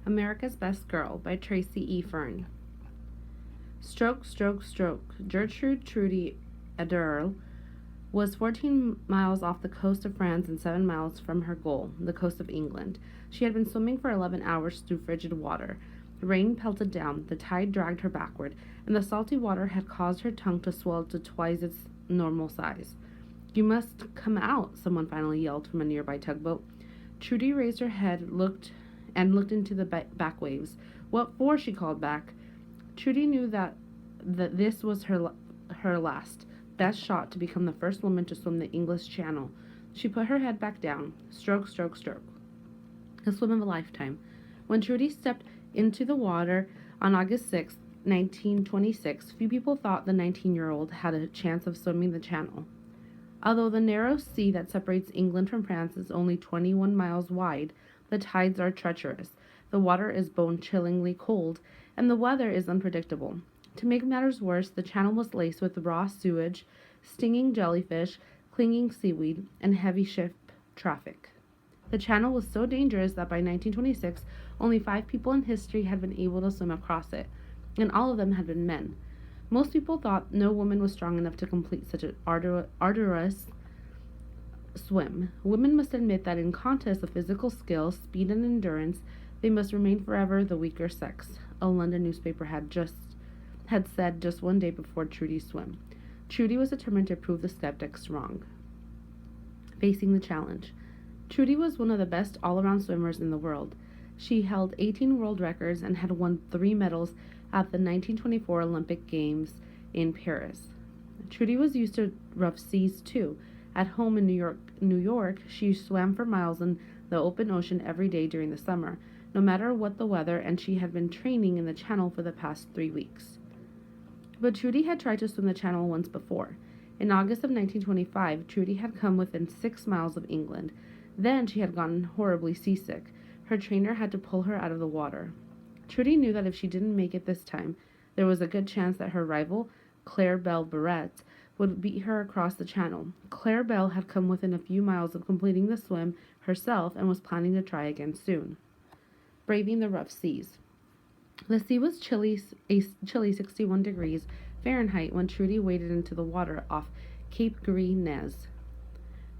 America's Best Girl by Tracy E. Fern. Stroke, stroke, stroke. Gertrude Trudy Ederle was 14 miles off the coast of France and 7 miles from her goal, the coast of England. She had been swimming for 11 hours through frigid water. Rain pelted down, the tide dragged her backward, and the salty water had caused her tongue to swell to twice its normal size. You must come out, someone finally yelled from a nearby tugboat. Trudy raised her head, looked into the back waves. What for? She called back. Trudy knew that this was her last, best shot to become the first woman to swim the English Channel. She put her head back down. Stroke, stroke, stroke. The swim of a lifetime. When Trudy stepped into the water on August 6, 1926, few people thought the 19-year-old had a chance of swimming the Channel. Although the narrow sea that separates England from France is only 21 miles wide, the tides are treacherous, the water is bone-chillingly cold, and the weather is unpredictable. To make matters worse, the channel was laced with raw sewage, stinging jellyfish, clinging seaweed, and heavy ship traffic. The channel was so dangerous that by 1926, only 5 people in history had been able to swim across it, and all of them had been men. Most people thought no woman was strong enough to complete such an arduous swim. Women must admit that in contests of physical skill, speed, and endurance, they must remain forever the weaker sex, a London newspaper had said just one day before Trudy's swim. Trudy was determined to prove the skeptics wrong. Facing the challenge. Trudy was one of the best all-around swimmers in the world. She held 18 world records and had won 3 medals at the 1924 Olympic Games in Paris. Trudy was used to rough seas too. At home in New York, she swam for miles in the open ocean every day during the summer, no matter what the weather, and she had been training in the Channel for the past 3 weeks. But Trudy had tried to swim the Channel once before. In August of 1925, Trudy had come within 6 miles of England. Then she had gotten horribly seasick. Her trainer had to pull her out of the water. Trudy knew that if she didn't make it this time, there was a good chance that her rival, Claire Belle Barrett, would beat her across the Channel. Claire Belle had come within a few miles of completing the swim herself and was planning to try again soon. Braving the rough seas. The sea was chilly 61 degrees Fahrenheit when Trudy waded into the water off Cape Gris-Nez,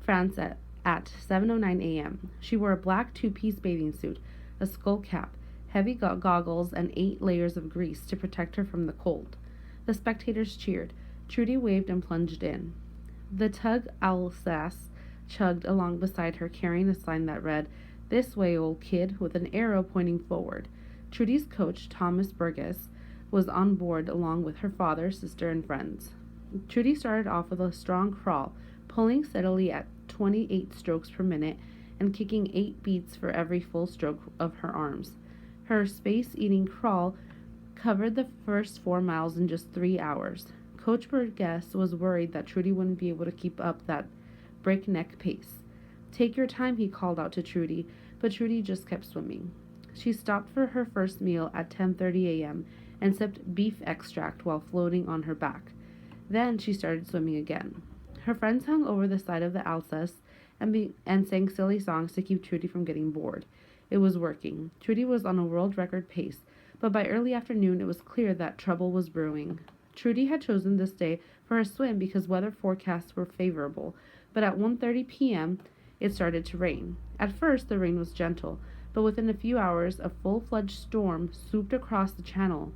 France at 7:09 a.m. She wore a black 2-piece bathing suit, a skull cap, heavy goggles, and 8 layers of grease to protect her from the cold. The spectators cheered. Trudy waved and plunged in. The tug Alsace chugged along beside her, carrying a sign that read, "This way, old kid," with an arrow pointing forward. Trudy's coach, Thomas Burgess, was on board along with her father, sister, and friends. Trudy started off with a strong crawl, pulling steadily at 28 strokes per minute and kicking 8 beats for every full stroke of her arms. Her space-eating crawl covered the first 4 miles in just 3 hours. Coach Burgess was worried that Trudy wouldn't be able to keep up that breakneck pace. "Take your time," he called out to Trudy, but Trudy just kept swimming. She stopped for her first meal at 10:30 a.m. and sipped beef extract while floating on her back. Then she started swimming again. Her friends hung over the side of the Alsace and sang silly songs to keep Trudy from getting bored. It was working. Trudy was on a world record pace, but by early afternoon it was clear that trouble was brewing. Trudy had chosen this day for her swim because weather forecasts were favorable, but at 1:30 p.m. it started to rain. At first the rain was gentle, but within a few hours a full-fledged storm swooped across the Channel.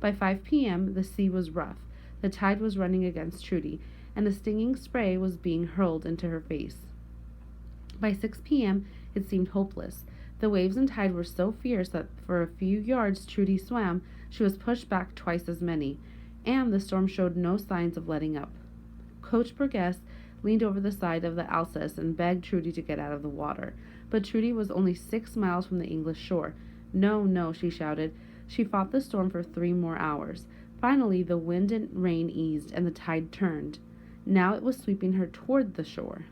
By 5 p.m. the sea was rough, the tide was running against Trudy, and the stinging spray was being hurled into her face. By 6 p.m. it seemed hopeless. The waves and tide were so fierce that for a few yards Trudy swam, she was pushed back twice as many, and the storm showed no signs of letting up. Coach Burgess leaned over the side of the Alsace and begged Trudy to get out of the water, but Trudy was only 6 miles from the English shore. "No, no," she shouted. She fought the storm for 3 more hours. Finally, the wind and rain eased, and the tide turned. Now it was sweeping her toward the shore.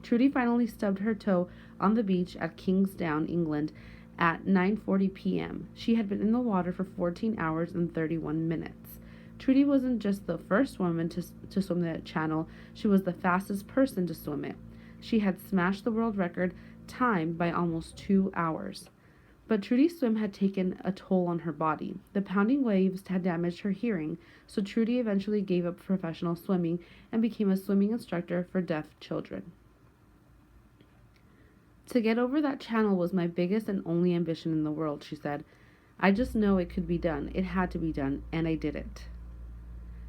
Trudy finally stubbed her toe on the beach at Kingsdown, England, at 9:40 p.m. She had been in the water for 14 hours and 31 minutes. Trudy wasn't just the first woman to swim the Channel, she was the fastest person to swim it. She had smashed the world record time by almost 2 hours. But Trudy's swim had taken a toll on her body. The pounding waves had damaged her hearing, so Trudy eventually gave up professional swimming and became a swimming instructor for deaf children. To get over that channel was my biggest and only ambition in the world, she said. I just know it could be done. It had to be done, and I did it.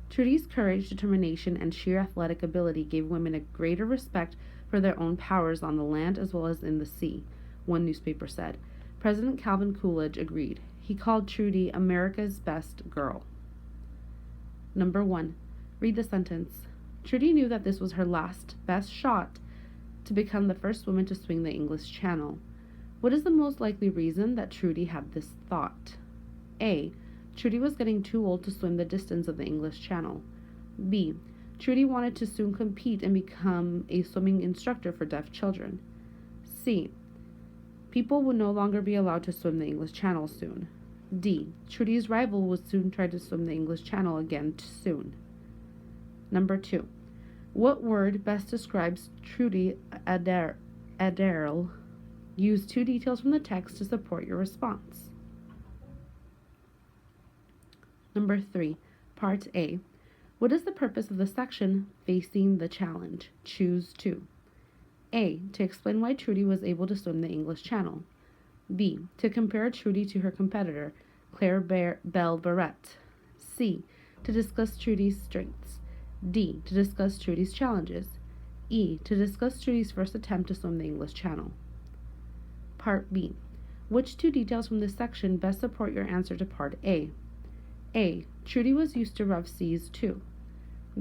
Trudy's courage, determination, and sheer athletic ability gave women a greater respect for their own powers on the land as well as in the sea, one newspaper said. President Calvin Coolidge agreed. He called Trudy America's best girl. Number 1. Read the sentence. Trudy knew that this was her last, best shot to become the first woman to swing the English Channel. What is the most likely reason that Trudy had this thought? A. Trudy was getting too old to swim the distance of the English Channel. B. Trudy wanted to soon compete and become a swimming instructor for deaf children. C. People would no longer be allowed to swim the English Channel soon. D. Trudy's rival would soon try to swim the English Channel again soon. Number 2. What word best describes Trudy Adderall? Use 2 details from the text to support your response. Number 3. Part A. What is the purpose of the section facing the challenge? Choose 2. A. To explain why Trudy was able to swim the English Channel. B. To compare Trudy to her competitor, Claire Bell Barrett. C. To discuss Trudy's strengths. D. To discuss Trudy's challenges. E. To discuss Trudy's first attempt to swim the English Channel. Part B. Which 2 details from this section best support your answer to Part A? A. Trudy was used to rough seas too.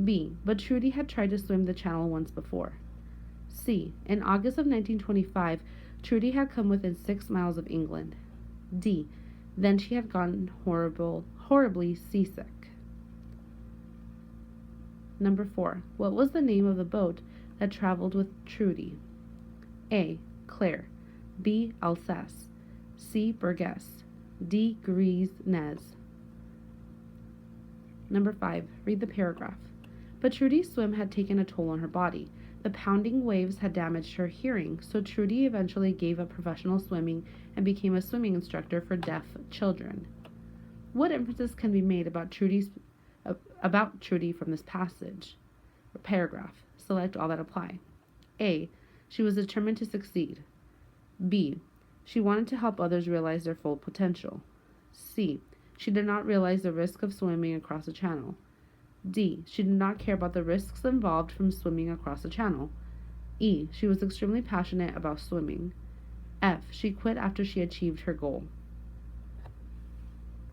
B. But Trudy had tried to swim the channel once before. C. In August of 1925, Trudy had come within 6 miles of England. D. Then she had gotten horribly seasick. Number 4. What was the name of the boat that traveled with Trudy? A. Claire. B. Alsace. C. Burgess. D. Grise Nez. Number 5. Read the paragraph. But Trudy's swim had taken a toll on her body. The pounding waves had damaged her hearing, so Trudy eventually gave up professional swimming and became a swimming instructor for deaf children. What inferences can be made about Trudy from this passage or paragraph? Select all that apply. A. She was determined to succeed. B. She wanted to help others realize their full potential. C. She did not realize the risk of swimming across a channel. D. She did not care about the risks involved from swimming across a channel. E. She was extremely passionate about swimming. F. She quit after she achieved her goal.